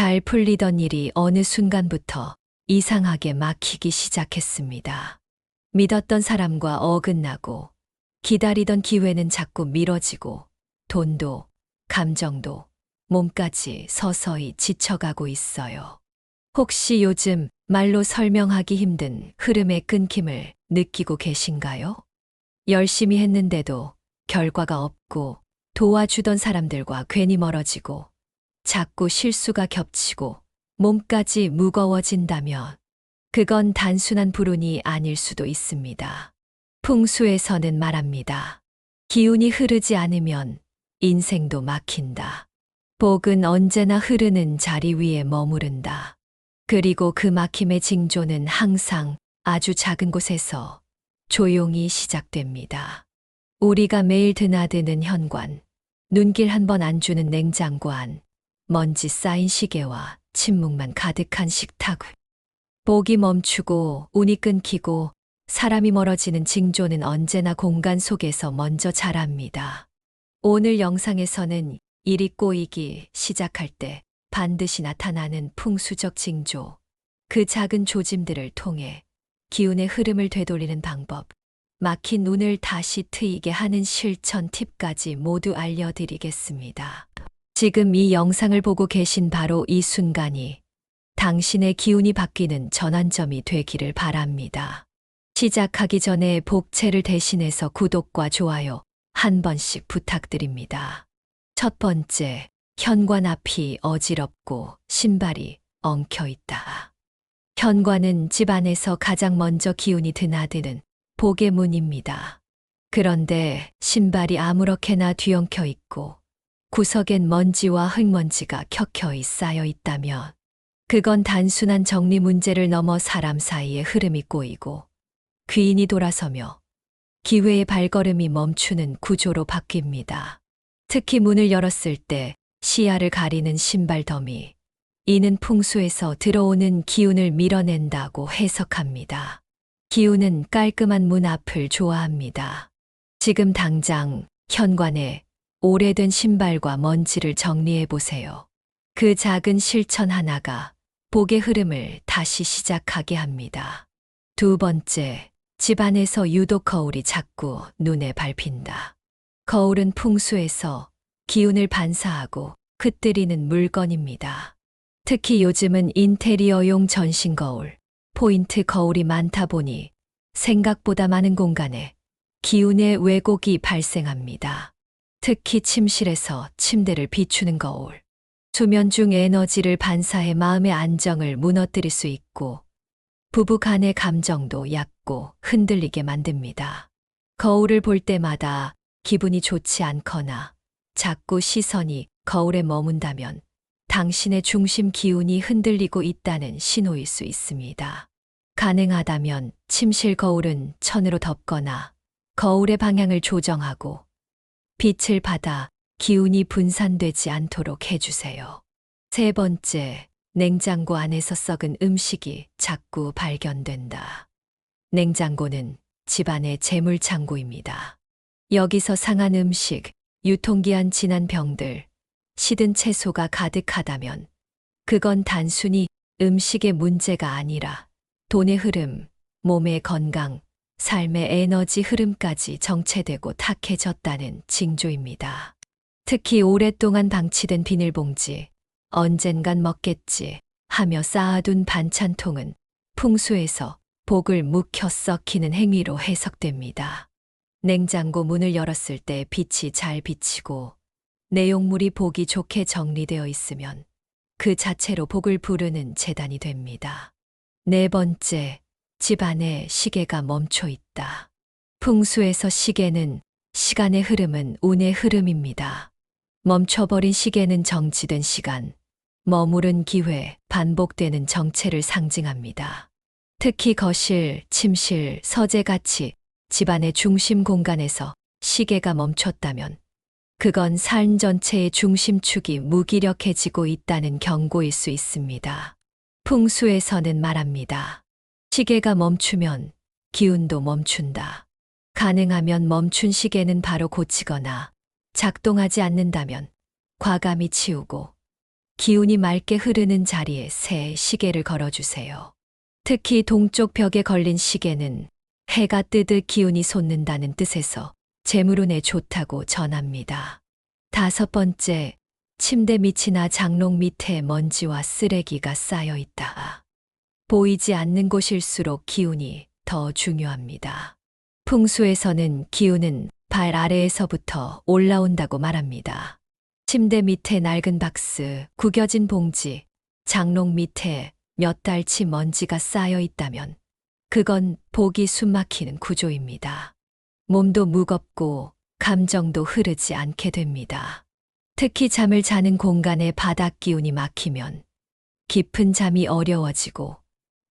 잘 풀리던 일이 어느 순간부터 이상하게 막히기 시작했습니다. 믿었던 사람과 어긋나고 기다리던 기회는 자꾸 미뤄지고 돈도 감정도 몸까지 서서히 지쳐가고 있어요. 혹시 요즘 말로 설명하기 힘든 흐름의 끊김을 느끼고 계신가요? 열심히 했는데도 결과가 없고 도와주던 사람들과 괜히 멀어지고 자꾸 실수가 겹치고 몸까지 무거워진다면 그건 단순한 불운이 아닐 수도 있습니다. 풍수에서는 말합니다. 기운이 흐르지 않으면 인생도 막힌다. 복은 언제나 흐르는 자리 위에 머무른다. 그리고 그 막힘의 징조는 항상 아주 작은 곳에서 조용히 시작됩니다. 우리가 매일 드나드는 현관, 눈길 한 번 안 주는 냉장고 안, 먼지 쌓인 시계와 침묵만 가득한 식탁. 복이 멈추고 운이 끊기고 사람이 멀어지는 징조는 언제나 공간 속에서 먼저 자랍니다. 오늘 영상에서는 일이 꼬이기 시작할 때 반드시 나타나는 풍수적 징조, 그 작은 조짐들을 통해 기운의 흐름을 되돌리는 방법, 막힌 운을 다시 트이게 하는 실천 팁까지 모두 알려드리겠습니다. 지금 이 영상을 보고 계신 바로 이 순간이 당신의 기운이 바뀌는 전환점이 되기를 바랍니다. 시작하기 전에 복채를 대신해서 구독과 좋아요 한 번씩 부탁드립니다. 첫 번째, 현관 앞이 어지럽고 신발이 엉켜 있다. 현관은 집 안에서 가장 먼저 기운이 드나드는 복의 문입니다. 그런데 신발이 아무렇게나 뒤엉켜 있고 구석엔 먼지와 흙먼지가 켜켜이 쌓여 있다면 그건 단순한 정리 문제를 넘어 사람 사이의 흐름이 꼬이고 귀인이 돌아서며 기회의 발걸음이 멈추는 구조로 바뀝니다. 특히 문을 열었을 때 시야를 가리는 신발 더미, 이는 풍수에서 들어오는 기운을 밀어낸다고 해석합니다. 기운은 깔끔한 문 앞을 좋아합니다. 지금 당장 현관에 오래된 신발과 먼지를 정리해 보세요. 그 작은 실천 하나가 복의 흐름을 다시 시작하게 합니다. 두 번째, 집안에서 유독 거울이 자꾸 눈에 밟힌다. 거울은 풍수에서 기운을 반사하고 흩뜨리는 물건입니다. 특히 요즘은 인테리어용 전신 거울, 포인트 거울이 많다 보니 생각보다 많은 공간에 기운의 왜곡이 발생합니다. 특히 침실에서 침대를 비추는 거울, 수면 중 에너지를 반사해 마음의 안정을 무너뜨릴 수 있고 부부 간의 감정도 얕고 흔들리게 만듭니다. 거울을 볼 때마다 기분이 좋지 않거나 자꾸 시선이 거울에 머문다면 당신의 중심 기운이 흔들리고 있다는 신호일 수 있습니다. 가능하다면 침실 거울은 천으로 덮거나 거울의 방향을 조정하고 빛을 받아 기운이 분산되지 않도록 해주세요. 세 번째, 냉장고 안에서 썩은 음식이 자꾸 발견된다. 냉장고는 집안의 재물창고입니다. 여기서 상한 음식, 유통기한 지난 병들, 시든 채소가 가득하다면 그건 단순히 음식의 문제가 아니라 돈의 흐름, 몸의 건강, 삶의 에너지 흐름까지 정체되고 탁해졌다는 징조입니다. 특히 오랫동안 방치된 비닐봉지, 언젠간 먹겠지 하며 쌓아둔 반찬통은 풍수에서 복을 묵혀 썩히는 행위로 해석됩니다. 냉장고 문을 열었을 때 빛이 잘 비치고 내용물이 보기 좋게 정리되어 있으면 그 자체로 복을 부르는 재단이 됩니다. 네 번째, 집안에 시계가 멈춰 있다. 풍수에서 시계는 시간의 흐름은 운의 흐름입니다. 멈춰버린 시계는 정지된 시간, 머무른 기회, 반복되는 정체를 상징합니다. 특히 거실, 침실, 서재같이 집안의 중심 공간에서 시계가 멈췄다면 그건 삶 전체의 중심축이 무기력해지고 있다는 경고일 수 있습니다. 풍수에서는 말합니다. 시계가 멈추면 기운도 멈춘다. 가능하면 멈춘 시계는 바로 고치거나 작동하지 않는다면 과감히 치우고 기운이 맑게 흐르는 자리에 새 시계를 걸어주세요. 특히 동쪽 벽에 걸린 시계는 해가 뜨듯 기운이 솟는다는 뜻에서 재물운에 좋다고 전합니다. 5번째, 침대 밑이나 장롱 밑에 먼지와 쓰레기가 쌓여 있다. 보이지 않는 곳일수록 기운이 더 중요합니다. 풍수에서는 기운은 발 아래에서부터 올라온다고 말합니다. 침대 밑에 낡은 박스, 구겨진 봉지, 장롱 밑에 몇 달치 먼지가 쌓여 있다면 그건 복이 숨막히는 구조입니다. 몸도 무겁고 감정도 흐르지 않게 됩니다. 특히 잠을 자는 공간에 바닥 기운이 막히면 깊은 잠이 어려워지고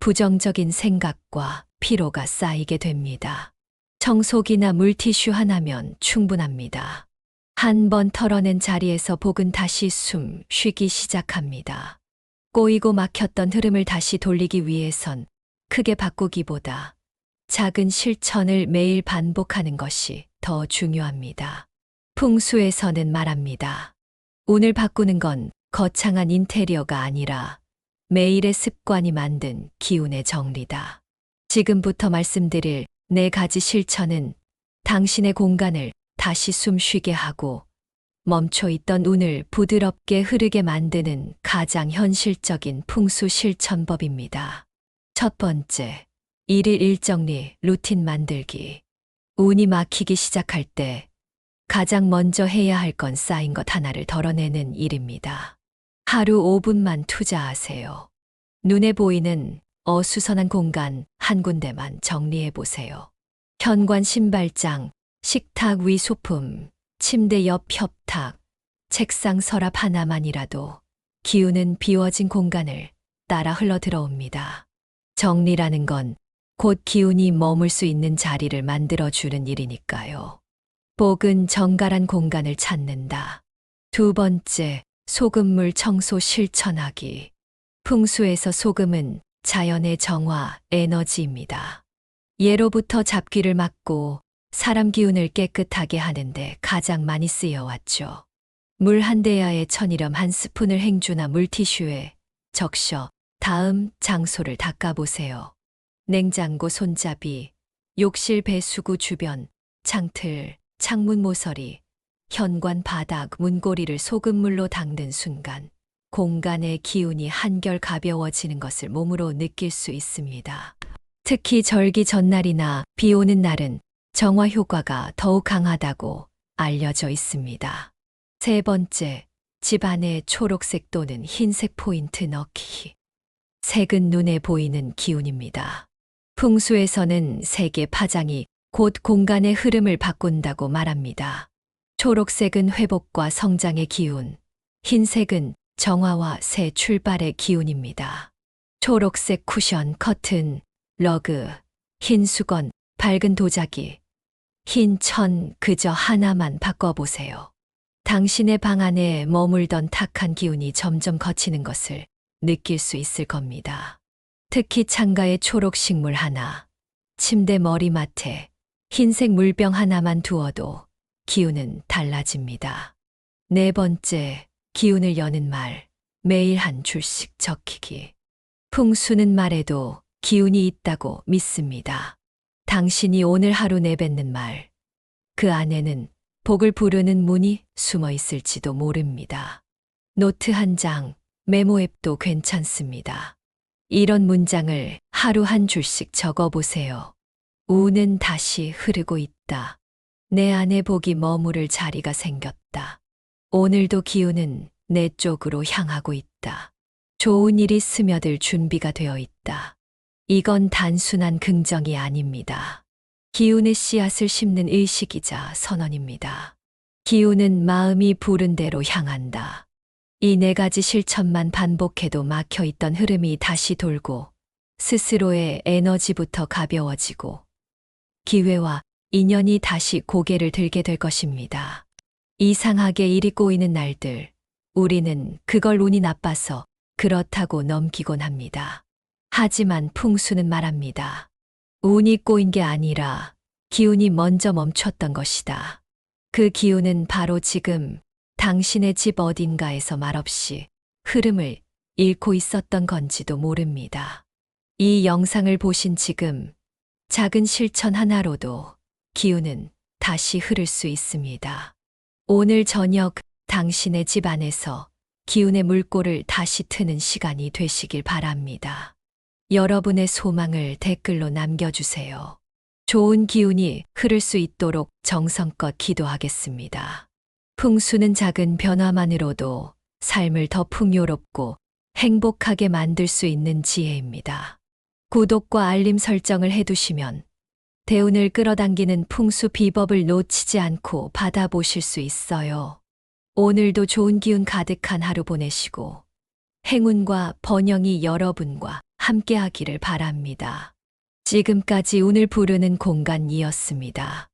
부정적인 생각과 피로가 쌓이게 됩니다. 청소기나 물티슈 하나면 충분합니다. 한 번 털어낸 자리에서 복은 다시 숨 쉬기 시작합니다. 꼬이고 막혔던 흐름을 다시 돌리기 위해선 크게 바꾸기보다 작은 실천을 매일 반복하는 것이 더 중요합니다. 풍수에서는 말합니다. 운을 바꾸는 건 거창한 인테리어가 아니라 매일의 습관이 만든 기운의 정리다. 지금부터 말씀드릴 4가지 실천은 당신의 공간을 다시 숨쉬게 하고 멈춰 있던 운을 부드럽게 흐르게 만드는 가장 현실적인 풍수 실천법입니다. 첫 번째, 일일 일정리 루틴 만들기. 운이 막히기 시작할 때 가장 먼저 해야 할 건 쌓인 것 하나를 덜어내는 일입니다. 하루 5분만 투자하세요. 눈에 보이는 어수선한 공간 한 군데만 정리해 보세요. 현관 신발장, 식탁 위 소품, 침대 옆 협탁, 책상 서랍 하나만이라도 기운은 비워진 공간을 따라 흘러 들어옵니다. 정리라는 건 곧 기운이 머물 수 있는 자리를 만들어주는 일이니까요. 복은 정갈한 공간을 찾는다. 2번째, 소금물 청소 실천하기. 풍수에서 소금은 자연의 정화, 에너지입니다. 예로부터 잡귀를 막고 사람 기운을 깨끗하게 하는데 가장 많이 쓰여왔죠. 물 한 대야에 천일염 한 스푼을 행주나 물티슈에 적셔 다음 장소를 닦아보세요. 냉장고 손잡이, 욕실 배수구 주변, 창틀, 창문 모서리, 현관 바닥, 문고리를 소금물로 닦는 순간 공간의 기운이 한결 가벼워지는 것을 몸으로 느낄 수 있습니다. 특히 절기 전날이나 비 오는 날은 정화 효과가 더욱 강하다고 알려져 있습니다. 3번째, 집 안에 초록색 또는 흰색 포인트 넣기. 색은 눈에 보이는 기운입니다. 풍수에서는 색의 파장이 곧 공간의 흐름을 바꾼다고 말합니다. 초록색은 회복과 성장의 기운, 흰색은 정화와 새 출발의 기운입니다. 초록색 쿠션, 커튼, 러그, 흰 수건, 밝은 도자기, 흰 천 그저 하나만 바꿔보세요. 당신의 방 안에 머물던 탁한 기운이 점점 걷히는 것을 느낄 수 있을 겁니다. 특히 창가에 초록 식물 하나, 침대 머리맡에 흰색 물병 하나만 두어도 기운은 달라집니다. 4번째, 기운을 여는 말, 매일 한 줄씩 적히기. 풍수는 말에도 기운이 있다고 믿습니다. 당신이 오늘 하루 내뱉는 말, 그 안에는 복을 부르는 문이 숨어 있을지도 모릅니다. 노트 한 장, 메모 앱도 괜찮습니다. 이런 문장을 하루 한 줄씩 적어보세요. 운은 다시 흐르고 있다. 내 안에 복이 머무를 자리가 생겼다. 오늘도 기운은 내 쪽으로 향하고 있다. 좋은 일이 스며들 준비가 되어 있다. 이건 단순한 긍정이 아닙니다. 기운의 씨앗을 심는 의식이자 선언입니다. 기운은 마음이 부른 대로 향한다. 이 4가지 실천만 반복해도 막혀있던 흐름이 다시 돌고 스스로의 에너지부터 가벼워지고 기회와 인연이 다시 고개를 들게 될 것입니다. 이상하게 일이 꼬이는 날들, 우리는 그걸 운이 나빠서 그렇다고 넘기곤 합니다. 하지만 풍수는 말합니다. 운이 꼬인 게 아니라 기운이 먼저 멈췄던 것이다. 그 기운은 바로 지금 당신의 집 어딘가에서 말없이 흐름을 잃고 있었던 건지도 모릅니다. 이 영상을 보신 지금 작은 실천 하나로도 기운은 다시 흐를 수 있습니다. 오늘 저녁 당신의 집 안에서 기운의 물꼬를 다시 트는 시간이 되시길 바랍니다. 여러분의 소망을 댓글로 남겨주세요. 좋은 기운이 흐를 수 있도록 정성껏 기도하겠습니다. 풍수는 작은 변화만으로도 삶을 더 풍요롭고 행복하게 만들 수 있는 지혜입니다. 구독과 알림 설정을 해두시면 대운을 끌어당기는 풍수 비법을 놓치지 않고 받아보실 수 있어요. 오늘도 좋은 기운 가득한 하루 보내시고 행운과 번영이 여러분과 함께하기를 바랍니다. 지금까지 운을 부르는 공간이었습니다.